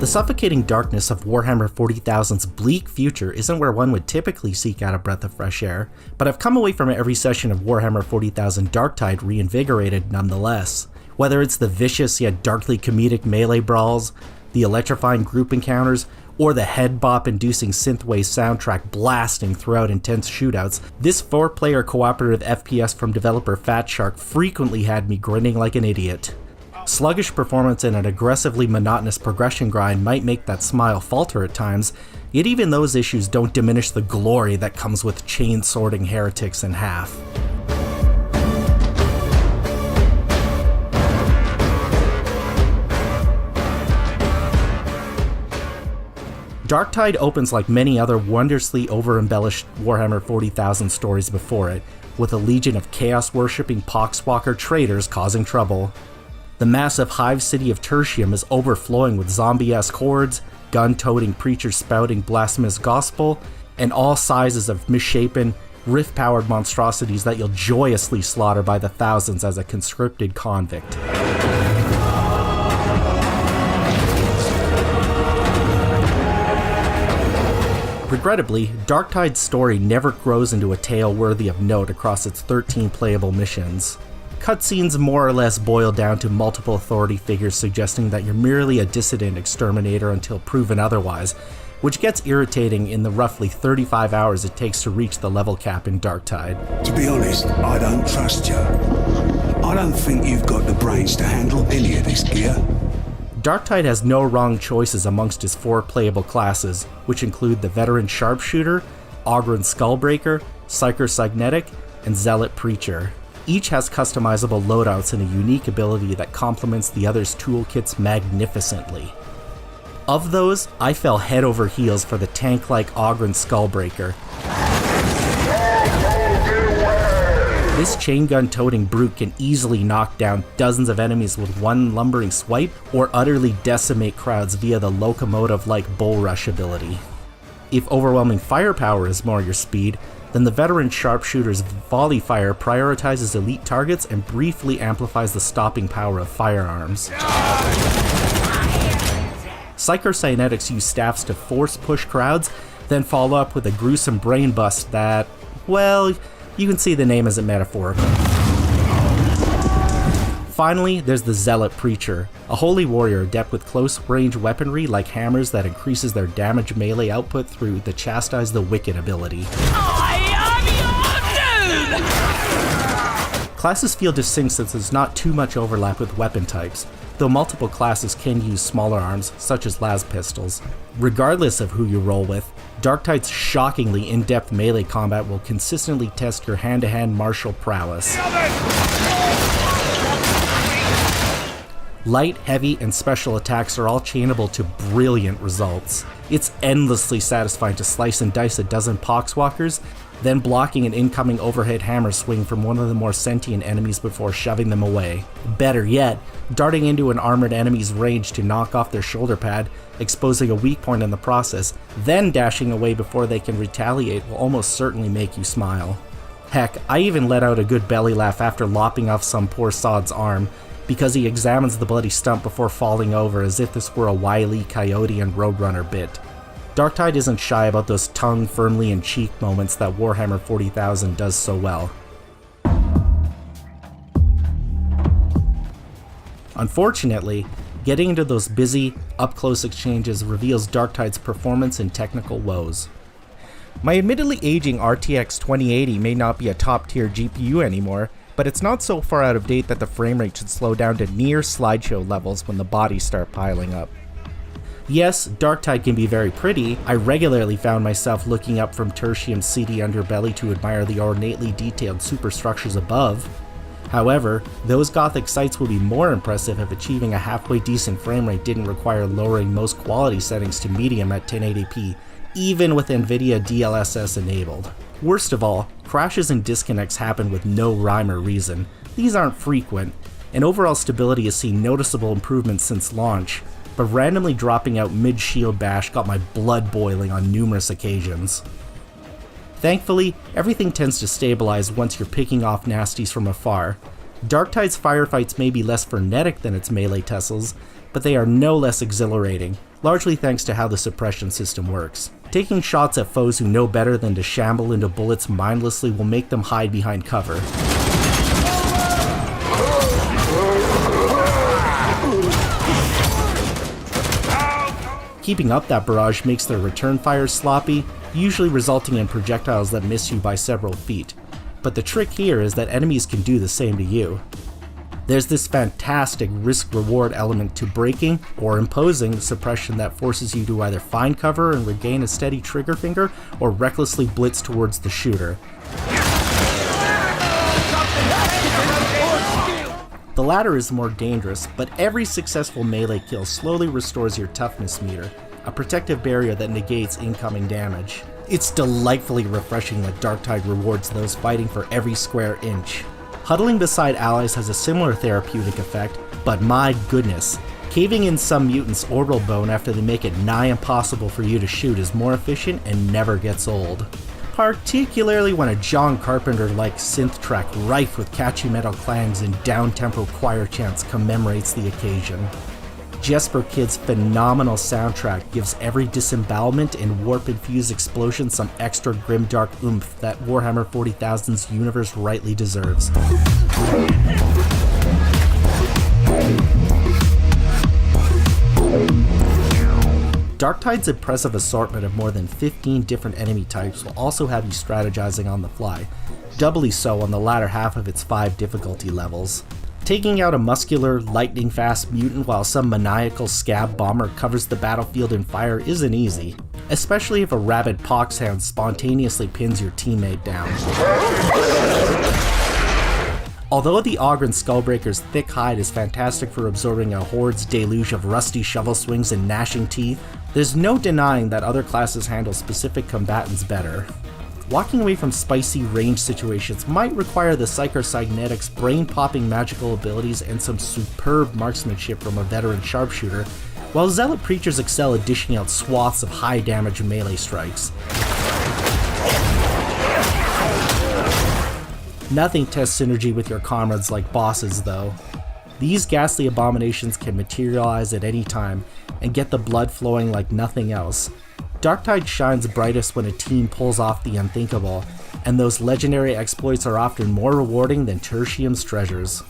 The suffocating darkness of Warhammer 40,000's bleak future isn't where one would typically seek out a breath of fresh air, but I've come away from every session of Warhammer 40,000 Darktide reinvigorated nonetheless. Whether it's the vicious yet darkly comedic melee brawls, the electrifying group encounters, or the head bop-inducing synthwave soundtrack blasting throughout intense shootouts, this 4-player cooperative FPS from developer Fat Shark frequently had me grinning like an idiot. Sluggish performance and an aggressively monotonous progression grind might make that smile falter at times, yet even those issues don't diminish the glory that comes with chain-sorting heretics in half. Darktide opens like many other wondrously over-embellished Warhammer 40,000 stories before it, with a legion of chaos-worshipping poxwalker traitors causing trouble. The massive hive city of Tertium is overflowing with zombie-esque hordes, gun-toting preachers spouting blasphemous gospel, and all sizes of misshapen, rift-powered monstrosities that you'll joyously slaughter by the thousands as a conscripted convict. Regrettably, Darktide's story never grows into a tale worthy of note across its 13 playable missions. Cutscenes more or less boil down to multiple authority figures suggesting that you're merely a dissident exterminator until proven otherwise, which gets irritating in the roughly 35 hours it takes to reach the level cap in Darktide. To be honest, I don't trust you. I don't think you've got the brains to handle any of this gear. Darktide has no wrong choices amongst his 4 playable classes, which include the Veteran Sharpshooter, Ogryn Skullbreaker, Psyker Cygnetic, and Zealot Preacher. Each has customizable loadouts and a unique ability that complements the other's toolkits magnificently. Of those, I fell head over heels for the tank-like Ogryn Skullbreaker. This chain gun-toting brute can easily knock down dozens of enemies with one lumbering swipe, or utterly decimate crowds via the locomotive-like bull rush ability. If overwhelming firepower is more your speed, then the Veteran Sharpshooter's volley fire prioritizes elite targets and briefly amplifies the stopping power of firearms. Psyker Cynetics use staffs to force push crowds, then follow up with a gruesome brain bust that, well, you can see the name isn't metaphorical. Finally, there's the Zealot Preacher, a holy warrior adept with close-range weaponry like hammers that increases their damage melee output through the Chastise the Wicked ability. Classes feel distinct since there's not too much overlap with weapon types, though multiple classes can use smaller arms, such as las pistols. Regardless of who you roll with, Darktide's shockingly in-depth melee combat will consistently test your hand-to-hand martial prowess. Light, heavy, and special attacks are all chainable to brilliant results. It's endlessly satisfying to slice and dice a dozen poxwalkers, then blocking an incoming overhead hammer swing from one of the more sentient enemies before shoving them away. Better yet, darting into an armored enemy's range to knock off their shoulder pad, exposing a weak point in the process, then dashing away before they can retaliate will almost certainly make you smile. Heck, I even let out a good belly laugh after lopping off some poor sod's arm, because he examines the bloody stump before falling over as if this were a Wile E. Coyote and Roadrunner bit. Darktide isn't shy about those tongue firmly in cheek moments that Warhammer 40,000 does so well. Unfortunately, getting into those busy, up-close exchanges reveals Darktide's performance and technical woes. My admittedly aging RTX 2080 may not be a top-tier GPU anymore, but it's not so far out of date that the frame rate should slow down to near slideshow levels when the bodies start piling up. Yes, Darktide can be very pretty. I regularly found myself looking up from Tertium's seedy underbelly to admire the ornately detailed superstructures above. However, those gothic sights would be more impressive if achieving a halfway decent frame rate didn't require lowering most quality settings to medium at 1080p, even with NVIDIA DLSS enabled. Worst of all, crashes and disconnects happen with no rhyme or reason. These aren't frequent, and overall stability has seen noticeable improvements since launch, but randomly dropping out mid-shield bash got my blood boiling on numerous occasions. Thankfully, everything tends to stabilize once you're picking off nasties from afar, Darktide's firefights may be less frenetic than its melee tussles, but they are no less exhilarating, largely thanks to how the suppression system works. Taking shots at foes who know better than to shamble into bullets mindlessly will make them hide behind cover. Keeping up that barrage makes their return fire sloppy, usually resulting in projectiles that miss you by several feet. But the trick here is that enemies can do the same to you. There's this fantastic risk-reward element to breaking or imposing suppression that forces you to either find cover and regain a steady trigger finger, or recklessly blitz towards the shooter. The latter is more dangerous, but every successful melee kill slowly restores your toughness meter, a protective barrier that negates incoming damage. It's delightfully refreshing that Darktide rewards those fighting for every square inch. Huddling beside allies has a similar therapeutic effect, but my goodness, caving in some mutant's orbital bone after they make it nigh impossible for you to shoot is more efficient and never gets old. Particularly when a John Carpenter-like synth track rife with catchy metal clangs and down-tempo choir chants commemorates the occasion. Jesper Kid's phenomenal soundtrack gives every disembowelment and warp-infused explosion some extra grimdark oomph that Warhammer 40,000's universe rightly deserves. Darktide's impressive assortment of more than 15 different enemy types will also have you strategizing on the fly, doubly so on the latter half of its 5 difficulty levels. Taking out a muscular, lightning-fast mutant while some maniacal scab bomber covers the battlefield in fire isn't easy, especially if a rabid poxhound spontaneously pins your teammate down. Although the Ogryn Skullbreaker's thick hide is fantastic for absorbing a horde's deluge of rusty shovel swings and gnashing teeth, there's no denying that other classes handle specific combatants better. Walking away from spicy range situations might require the Psycho-Cygnetics' brain-popping magical abilities and some superb marksmanship from a veteran sharpshooter, while Zealot Preachers excel at dishing out swaths of high-damage melee strikes. Nothing tests synergy with your comrades like bosses, though. These ghastly abominations can materialize at any time and get the blood flowing like nothing else. Darktide shines brightest when a team pulls off the unthinkable, and those legendary exploits are often more rewarding than Tertium's treasures.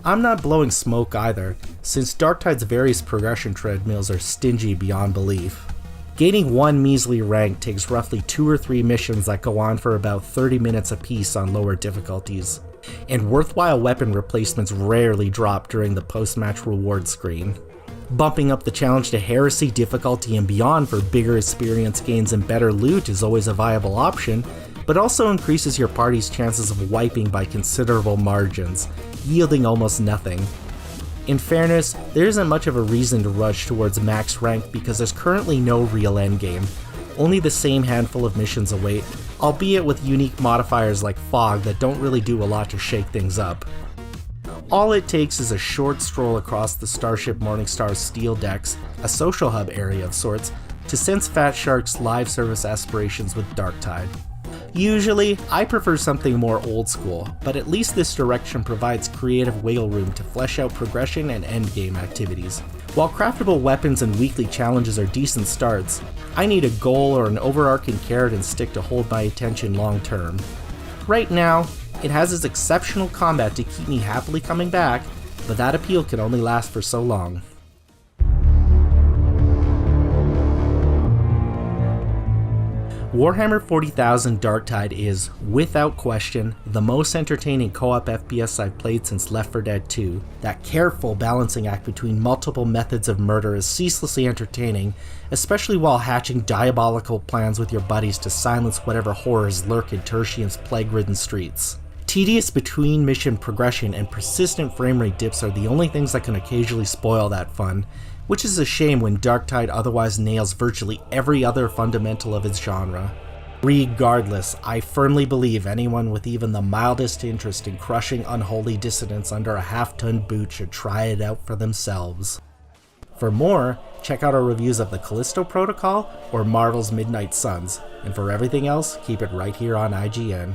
I'm not blowing smoke either, since Darktide's various progression treadmills are stingy beyond belief. Gaining one measly rank takes roughly 2 or 3 missions that go on for about 30 minutes apiece on lower difficulties, and worthwhile weapon replacements rarely drop during the post-match reward screen. Bumping up the challenge to heresy difficulty and beyond for bigger experience gains and better loot is always a viable option, but also increases your party's chances of wiping by considerable margins, yielding almost nothing. In fairness, there isn't much of a reason to rush towards max rank because there's currently no real endgame. Only the same handful of missions await, albeit with unique modifiers like fog that don't really do a lot to shake things up. All it takes is a short stroll across the Starship Morningstar's steel decks, a social hub area of sorts, to sense Fat Shark's live service aspirations with Darktide. Usually, I prefer something more old school, but at least this direction provides creative wiggle room to flesh out progression and endgame activities. While craftable weapons and weekly challenges are decent starts, I need a goal or an overarching carrot and stick to hold my attention long term. Right now, it has its exceptional combat to keep me happily coming back, but that appeal can only last for so long. Warhammer 40,000 Darktide is, without question, the most entertaining co-op FPS I've played since Left 4 Dead 2. That careful balancing act between multiple methods of murder is ceaselessly entertaining, especially while hatching diabolical plans with your buddies to silence whatever horrors lurk in Tertium's plague-ridden streets. Tedious between-mission progression and persistent framerate dips are the only things that can occasionally spoil that fun, which is a shame when Darktide otherwise nails virtually every other fundamental of its genre. Regardless, I firmly believe anyone with even the mildest interest in crushing unholy dissidents under a half-ton boot should try it out for themselves. For more, check out our reviews of the Callisto Protocol or Marvel's Midnight Suns. And for everything else, keep it right here on IGN.